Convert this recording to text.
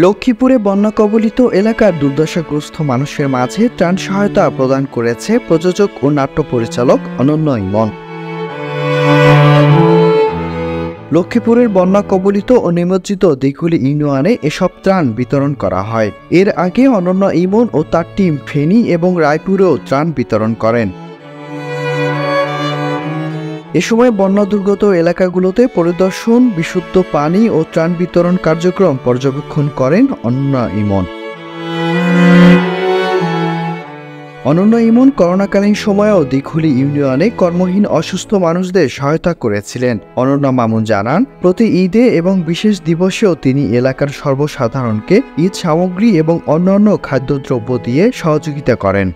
লক্ষ্মীপুরে বন্যা কবলিত এলাকার দুর্দশাগ্রস্ত মানুষের মাঝে ত্রাণ সহায়তা প্রদান করেছে প্রযোজক ও নাট্য পরিচালক অনন্য ইমন। লক্ষ্মীপুরের বন্যা কবলিত ও নিমজ্জিত দিঘুলী ইউনিয়নে এসব ত্রাণ বিতরণ করা হয়। এর আগে অনন্য ইমন ও তার টিম ফেনী এবং রায়পুরেও ত্রাণ বিতরণ করেন। এ সময় বন্যা দুর্গত এলাকাগুলোতে পরিদর্শন, বিশুদ্ধ পানি ও ত্রাণ বিতরণ কার্যক্রম পর্যবেক্ষণ করেন অনন্য ইমন। অনন্য ইমন করোনাকালীন সময়েও দিঘুলী ইউনিয়নে কর্মহীন অসুস্থ মানুষদের সহায়তা করেছিলেন। অনন্য মামুন জানান, প্রতি ঈদে এবং বিশেষ দিবসেও তিনি এলাকার সর্বসাধারণকে ঈদ সামগ্রী এবং অন্যান্য খাদ্যদ্রব্য দিয়ে সহযোগিতা করেন।